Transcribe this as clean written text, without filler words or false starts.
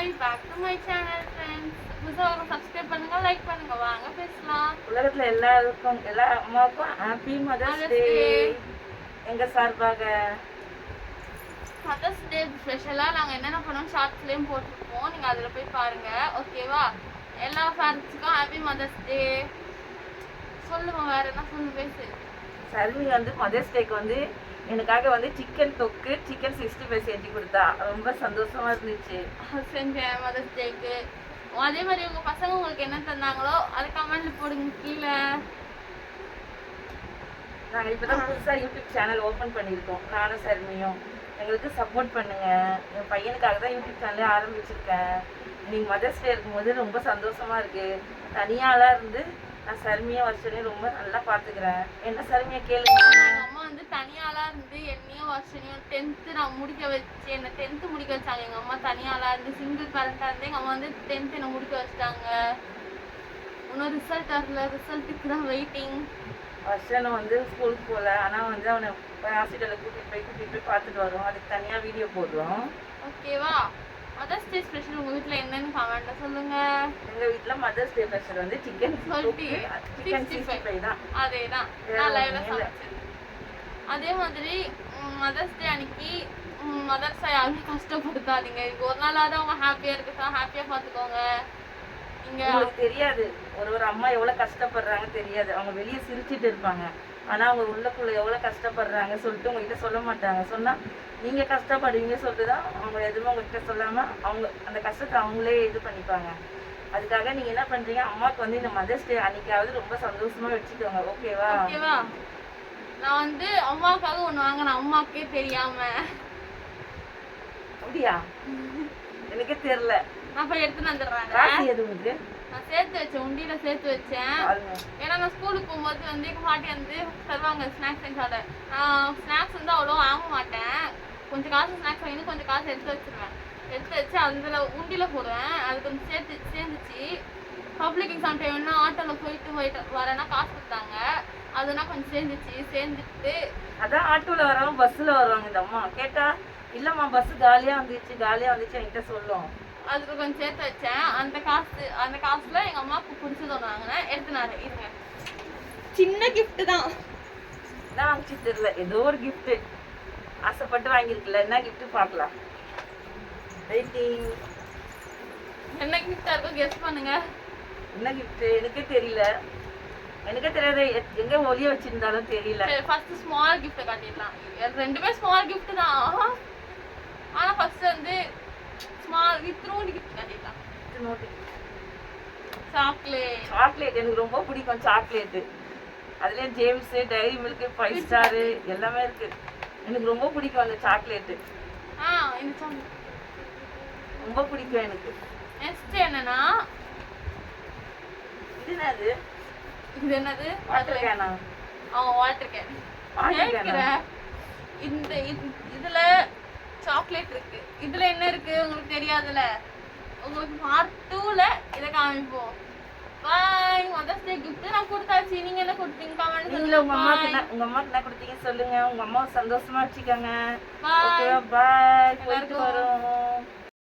Hi back to my channel friends. புதுசாக subscribe பண்ணுங்க, like பண்ணுங்க. வாங்க பேசலாம். உலகத்துல எல்லாருக்கும் எல்லா அம்மாவுக்கும் ஹாப்பி மதர்ஸ் டே. எங்க சார்பாக மதர்ஸ் டே ஸ்பெஷலாக நாங்கள் என்னென்ன பண்ணோம் ஷார்ட்ஸ்லேயும் போட்டிருப்போம். நீங்கள் அதில் போய் பாருங்க, ஓகேவா? எல்லா ஃபேரண்ட்ஸுக்கும் ஹாப்பி மதர்ஸ் டே. சொல்லுமா, வேற என்ன சொல்லு, பேசு. சர்மி வந்து மதர்ஸ் டேக்கு வந்து எனக்காக வந்து சிக்கன் தொக்கு சிக்கன் 65 செஞ்சு கொடுத்தா. ரொம்ப சந்தோஷமா இருந்துச்சு. செஞ்சேன் மதர்ஸ் டேக்கு. அதே மாதிரி உங்கள் பசங்க உங்களுக்கு என்ன தந்தாங்களோ அதை கமெண்ட்ல போடுங்க கீழே. நாங்கள் இப்போதான் புதுசாக யூடியூப் சேனல் ஓப்பன் பண்ணியிருக்கோம், நானும் சர்மியும். எங்களுக்கு சப்போர்ட் பண்ணுங்க. என் பையனுக்காக தான் யூடியூப் சேனலே ஆரம்பிச்சிருக்கேன். இன்னைக்கு மதர்ஸ் டே இருக்கும்போது ரொம்ப சந்தோஷமா இருக்கு. தனியாலாம் இருந்து நான் சர்மியை வருஷனையும் ரொம்ப நல்லா பார்த்துக்கிறேன். என்ன சர்மியை கேளுங்க. எங்கள் அம்மா வந்து தனியாலாம் இருந்து என்னையும் வருஷனையும் 10th நான் முடிக்க வச்சு என்னை 10th முடிக்க வச்சாங்க. எங்கள் அம்மா தனியாலாம் இருந்து சிங்கிள் பேரண்டாக இருந்து எங்கள் அம்மா வந்து 10th என்னை முடிக்க வச்சுட்டாங்க. இன்னும் ரிசல்ட் வரல, ரிசல்ட்டுக்கு தான் வெயிட்டிங். வருஷனும் வந்து ஸ்கூலுக்கு போகல, ஆனால் வந்து அவனை ஹாஸ்பிட்டலில் கூட்டிகிட்டு போய் பார்த்துட்டு வரோம். அதுக்கு தனியாக வீடியோ போடுறோம், ஓகேவா? மதர்ஸ் டே ஸ்பெஷல் உங்கள் வீட்டில் என்னன்னு கமெண்ட்ல சொல்லுங்க. எங்கள் வீட்டில் மதர்ஸ் டே ஸ்பெஷல் வந்து சிக்கன் 65 தான். அதே தான் நான் லைவ்ல சமைச்சது. அதே மாதிரி மதர்ஸ் டே அன்னைக்கு மதர்ஸை யாருமே கஷ்டப்படுத்தாதீங்க. இதுக்கு ஒரு நாளாவது அவங்க ஹாப்பியாக இருக்கட்டும், ஹாப்பியாக பார்த்துக்கோங்க. உங்களுக்கு தெரியாது ஒரு அம்மா எவ்வளோ கஷ்டப்படுறாங்க தெரியாது. அவங்க வெளியே சிரிச்சிட்டு இருப்பாங்க, ஆனால் அவங்க உள்ளக்குள்ள எவ்வளோ கஷ்டப்படுறாங்க சொல்லிட்டு உங்ககிட்ட சொல்ல மாட்டாங்க. சொன்னால் நீங்கள் கஷ்டப்படுவீங்க சொல்லிட்டு தான் அவங்க எதுவுமே உங்ககிட்ட சொல்லாமல் அவங்க அந்த கஷ்டத்தை அவங்களே இது பண்ணிப்பாங்க. அதுக்காக நீங்கள் என்ன பண்ணுறீங்க, அம்மாவுக்கு வந்து இந்த மதர்ஸ் டே அன்னைக்காவது ரொம்ப சந்தோஷமாக வச்சுக்கோங்க, ஓகேவா? ஓகேவா? நான் வந்து அம்மாவுக்காக ஒன்று வாங்கினேன், அம்மாவுக்கே தெரியாம. அப்படியா? எனக்கே தெரியல. நான் போய் எடுத்துன்னு வந்துடுறேன். நான் சேர்த்து வச்சேன், உண்டியில சேர்த்து வச்சேன். ஏன்னா நான் ஸ்கூலுக்கு போகும்போது வந்து எங்கள் பாட்டி வந்து தருவாங்க ஸ்நாக்ஸ் செஞ்சால. நான் ஸ்நாக்ஸ் வந்து அவ்வளோ வாங்க மாட்டேன். கொஞ்சம் காசு ஸ்நாக்ஸ் வாங்கி கொஞ்சம் காசு எடுத்து வச்சிருவேன். எடுத்து வச்சு அதில் உண்டியில போடுவேன். அது கொஞ்சம் சேர்ந்துச்சு. பப்ளிக் எக்ஸாம் டைம்னா ஆட்டோவில் போயிட்டு வரேன்னா காசு கொடுத்தாங்க. அதுனா கொஞ்சம் சேர்ந்துட்டு அதான் ஆட்டோவில் வரவங்க பஸ்ஸில் வருவாங்க. இந்த அம்மா கேட்டா இல்லைம்மா பஸ் காலியாக வந்துச்சு என்கிட்ட சொல்லும். அதுக்கு கொஞ்சம் சேர்த்து வச்சேன். அந்த காசுல எங்க அம்மாவுக்கு பிடிச்சது ஒன்று வாங்கினேன், எடுத்துனாரு. இருங்க, சின்ன கிஃப்ட் தான். என்ன வாங்கிச்சு தெரியல, ஏதோ ஒரு கிஃப்ட் ஆசைப்பட்டு வாங்கியிருக்குல்ல. என்ன கிஃப்ட் பார்க்கலாம். வெயிட்டிங். என்ன கிஃப்டா இருக்கும் கெஸ் பண்ணுங்க. என்ன கிஃப்ட் எனக்கே தெரியல. எனக்கே தெரியாது, எங்க ஒளிய வச்சிருந்தாலும் தெரியல. ஃபர்ஸ்ட் ஸ்மால் கிஃப்ட் காட்டிடலாம். ரெண்டுமே ஸ்மால் கிஃப்ட் தான், ஆனா ஃபர்ஸ்ட் வந்து ஸ்மால் வித் நோட் கிஃப்ட் காட்டிடலாம். சாக்லேட் எனக்கு ரொம்ப பிடிக்கும். சாக்லேட் அதுலயும் ஜேம்ஸ், டைரி மில்க், 5 ஸ்டார் எல்லாமே இருக்கு. எனக்கு ரொம்ப பிடிக்கும் அந்த சாக்லேட். ரொம்ப பிடிக்கும் எனக்கு. நெக்ஸ்ட் என்னன்னா, இது என்னது வாட்டர் கேனா? Water can. இதுல சாக்லேட் இருக்கு. இதுல என்ன இருக்கு உங்களுக்கு தெரியாதுல. உங்களுக்கு பார்ட் 2ல இத காமிப்போம். பை. மதர்ஸ் டே gift நான் கொடுத்தாச்சு. நீங்க என்ன கொடுத்தீங்க கமெண்ட் சொல்லுங்க. உங்க அம்மாக்கு என்ன கொடுத்தீங்க சொல்லுங்க. உங்க அம்மாவை சந்தோஷமா வச்சுக்கோங்க. Okay bye. போயிட்டு வரோம்.